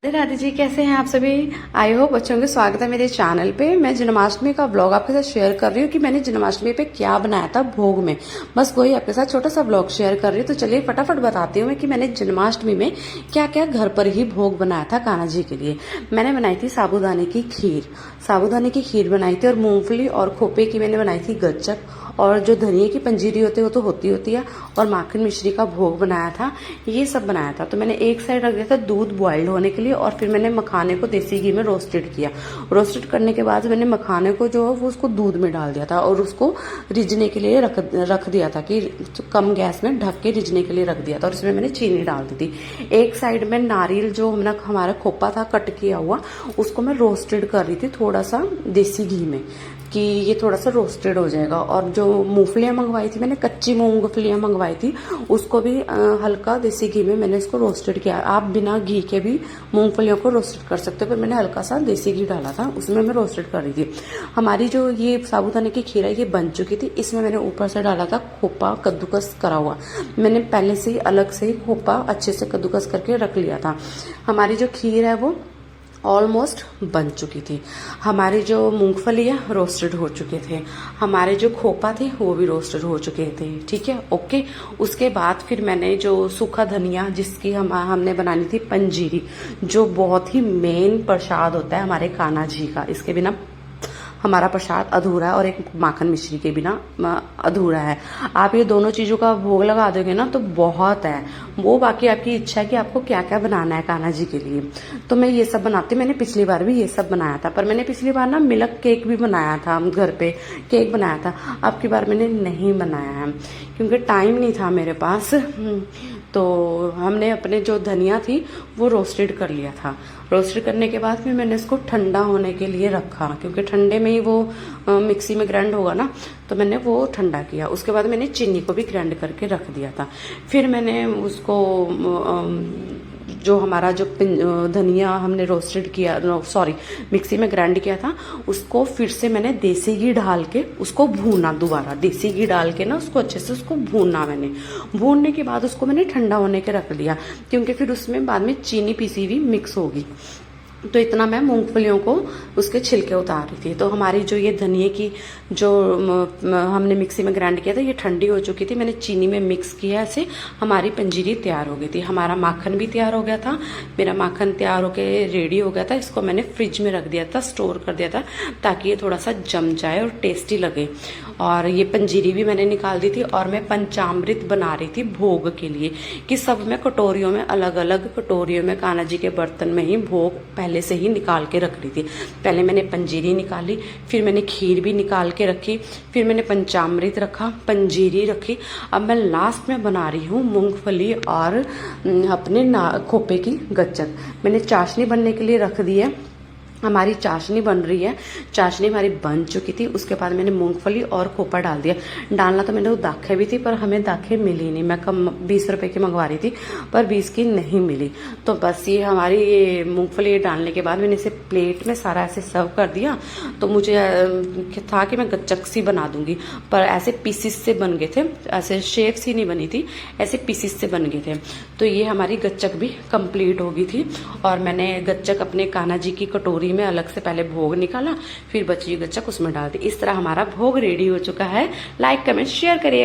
राधे जी, कैसे हैं आप सभी। आई होप बच्चों के स्वागत है मेरे चैनल पे। मैं जन्माष्टमी का ब्लॉग आपके साथ शेयर कर रही हूँ कि मैंने जन्माष्टमी पे क्या बनाया था भोग में। बस वही आपके साथ छोटा सा ब्लॉग शेयर कर रही हूँ। तो चलिए फटाफट बताती हूँ मैं कि मैंने जन्माष्टमी में क्या क्या घर पर ही भोग बनाया था कान्हा जी के लिए। मैंने बनाई थी साबूदाने की खीर, साबूदाने की खीर बनाई थी, और मूंगफली और खोपे की मैंने बनाई थी गच्चक, और जो धनिया की पंजीरी होती है वो तो होती है, और माखन मिश्री का भोग बनाया था। ये सब बनाया था। तो मैंने एक साइड रख दिया था दूध बॉइल्ड होने के लिए, और फिर मैंने मखाने को देसी घी में रोस्टेड किया। रोस्टेड करने के बाद मैंने मखाने को जो है वो उसको दूध में डाल दिया था, और उसको रिझने के लिए रख दिया था कि कम गैस में ढक के रिझने के लिए रख दिया था, और इसमें मैंने चीनी डाल दी थी। एक साइड में नारियल जो हमारा खोपा था कट किया हुआ, उसको मैं रोस्टेड कर रही थी थोड़ा सा देसी घी में, कि ये थोड़ा सा रोस्टेड हो जाएगा। और जो मूंगफलियां मंगवाई थी मैंने, कच्ची मूंगफलियां मंगवाई थी, उसको भी हल्का देसी घी में मैंने इसको रोस्टेड किया। आप बिना घी के भी मूंगफलियों को रोस्टेड कर सकते हो, पर मैंने हल्का सा देसी घी डाला था, उसमें मैं रोस्टेड कर रही थी। हमारी जो ये साबूदाने की खीर है ये बन चुकी थी। इसमें मैंने ऊपर से डाला था खोपा कद्दूकस करा हुआ। मैंने पहले से ही अलग से ही खोपा अच्छे से कद्दूकस करके रख लिया था। हमारी जो खीर है वो ऑलमोस्ट बन चुकी थी। हमारी जो मूंगफली है रोस्टेड हो चुके थे, हमारे जो खोपा थे वो भी रोस्टेड हो चुके थे। ठीक है, ओके। उसके बाद फिर मैंने जो सूखा धनिया, जिसकी हमने बनानी थी पंजीरी, जो बहुत ही मेन प्रसाद होता है हमारे कान्हा जी का, इसके बिना हमारा प्रसाद अधूरा है, और एक माखन मिश्री के बिना अधूरा है। आप ये दोनों चीज़ों का भोग लगा दोगे ना तो बहुत है वो। बाकी आपकी इच्छा है कि आपको क्या क्या बनाना है कान्हा जी के लिए। तो मैं ये सब बनाती, मैंने पिछली बार भी ये सब बनाया था, पर मैंने पिछली बार ना मिल्क केक भी बनाया था, हम घर पे केक बनाया था। अब की बार मैंने नहीं बनाया है क्योंकि टाइम नहीं था मेरे पास। तो हमने अपने जो धनिया थी वो रोस्टेड कर लिया था। रोस्टेड करने के बाद फिर मैंने इसको ठंडा होने के लिए रखा, क्योंकि ठंडे में ही वो मिक्सी में ग्राइंड होगा ना, तो मैंने वो ठंडा किया। उसके बाद मैंने चीनी को भी ग्राइंड करके रख दिया था। फिर मैंने उसको जो हमारा जो धनिया हमने रोस्टेड किया, सॉरी मिक्सी में ग्राइंड किया था, उसको फिर से मैंने देसी घी डाल के उसको भूना। दोबारा देसी घी डाल के ना उसको अच्छे से उसको भूनना। मैंने भूनने के बाद उसको मैंने ठंडा होने के रख दिया, क्योंकि फिर उसमें बाद में चीनी पीसी हुई मिक्स होगी। तो इतना मैं मूंगफलियों को उसके छिलके उतार रही थी। तो हमारी जो ये धनिए की जो हमने मिक्सी में ग्राइंड किया था ये ठंडी हो चुकी थी। मैंने चीनी में मिक्स किया, ऐसे हमारी पंजीरी तैयार हो गई थी। हमारा माखन भी तैयार हो गया था। मेरा माखन तैयार होके रेडी हो गया था। इसको मैंने फ्रिज में रख दिया था, स्टोर कर दिया था, ताकि ये थोड़ा सा जम जाए और टेस्टी लगे। और ये पंजीरी भी मैंने निकाल दी थी, और मैं पंचामृत बना रही थी भोग के लिए, कि सब मैं कटोरियों में, अलग अलग कटोरियों में कान्हा जी के बर्तन में ही भोग पहले से ही निकाल के रख रही थी। पहले मैंने पंजीरी निकाली, फिर मैंने खीर भी निकाल के रखी, फिर मैंने पंचामृत रखा, पंजीरी रखी। अब मैं लास्ट में बना रही हूँ मूंगफली और अपने खोपे की गच्चक। मैंने चाशनी बनने के लिए रख दी है। हमारी चाशनी बन रही है, चाशनी हमारी बन चुकी थी। उसके बाद मैंने मूंगफली और खोपा डाल दिया। डालना तो मैंने दाखें भी थी, पर हमें दाखें मिली नहीं। मैं कम 20 रुपए की मंगवा रही थी, पर 20 की नहीं मिली। तो बस ये हमारी ये मूंगफली डालने के बाद मैंने इसे प्लेट में सारा ऐसे सर्व कर दिया। तो मुझे था कि मैं गच्चक सी बना दूंगी, पर ऐसे पीसीस से बन गए थे, ऐसे शेप सी नहीं बनी थी, ऐसे पीसीस से बन गए थे। तो ये हमारी गच्चक भी कंप्लीट हो गई थी। और मैंने गच्चक अपने कान्हा जी की कटोरी में अलग से पहले भोग निकाला, फिर बची गच्चक उसमें डाल दी। इस तरह हमारा भोग रेडी हो चुका है। लाइक कमेंट शेयर करिए।